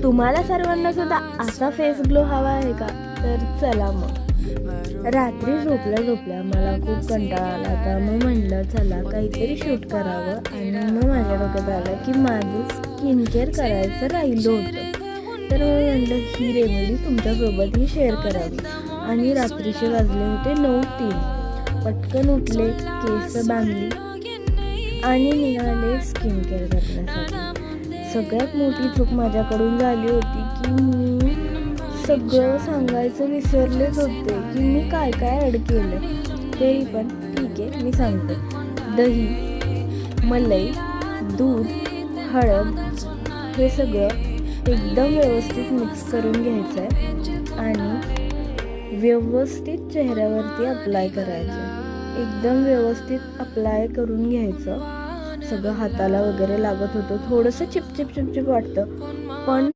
तुम्हाला सर्वांना सुद्धा असा फेस ग्लो हवा आहे का? तर चला मग. रात्री झोपल्या मला खूप कंटाळा आला होता. मग म्हटलं चला काहीतरी शूट करावं आणि मग माझ्या डोक्यात आलं की माझं स्किन केअर करायचं राहिलं होतं. तर मग म्हटलं ही रेमेडी तुमच्यासोबतही शेअर करावी. आणि रात्रीचे वाजले होते 9:03. पटकन उठले, केस बांधली आणि निघाले स्किन केअर करण्यासाठी. सगळ्यात मोठी चूक माझ्याकडून झाली होती की मी सगळं सांगायचं विसरलेच होते की मी काय काय ॲड केलं. तरी पण ठीक आहे, मी सांगते. दही, मलई, दूध, हळद हे सगळं एकदम व्यवस्थित मिक्स करून घ्यायचं आहे आणि व्यवस्थित चेहऱ्यावरती अप्लाय करायचं आहे. एकदम व्यवस्थित अप्लाय करून घ्यायचं. सगळं हाताला वगैरे लागत होतं, थोडंसं चिपचिप वाटतं, पण